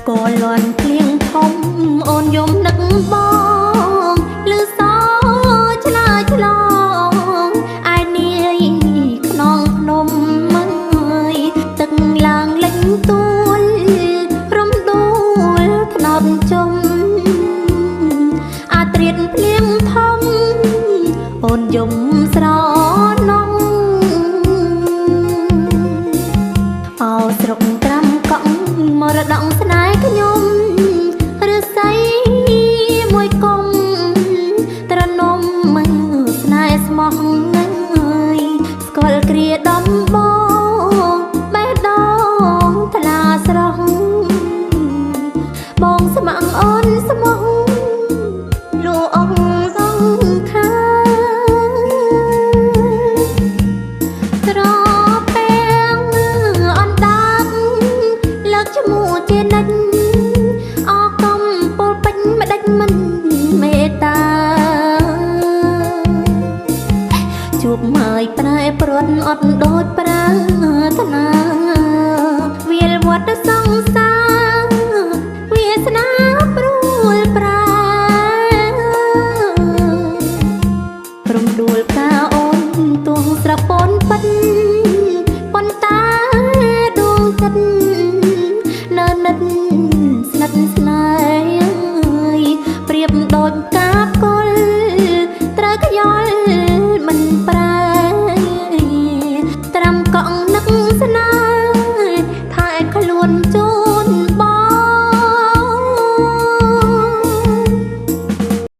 ក៏លន់ភ្លៀងធំអូនយំនឹកបងលឺសឆ្លើយឆ្លងឯនាយខ្នងភ្នំមើយទឹកឡើងលេញទួលរំដួលថ្នប់ជុំអាត្រៀតភ្លៀងធំអូនយំស្រណងអោស្រុកត្រាំកក់មរតកស្នេហ៍ខ្ញុំឬស័យមួយគុំត្រនំមើលស្នេហ៍ស្មោះងើយស្គាល់គ្រាដំបងបេះដូងថ្លាស្រស់បងស្ម័គ្រអូនស្មោះលូអងសងខាត្រពេងអណ្ដាតលើកឈ្មោះជានិច្ចអកំពុលពេញម្ដេចមិនមេត្តាជួបហើយប្រែព្រាត់អត់ដូចប្រាថ្នាវាលវត្តសង្សារវាសនាព្រួលប្រារំដួលកាអូនទួងស្រពន់ពិតប៉ុន្តែដួងចិត្តនៅនិតស្និទ្ធស្នេហ៍ប្រៀបដូចកាកុលត្រូវខ្យល់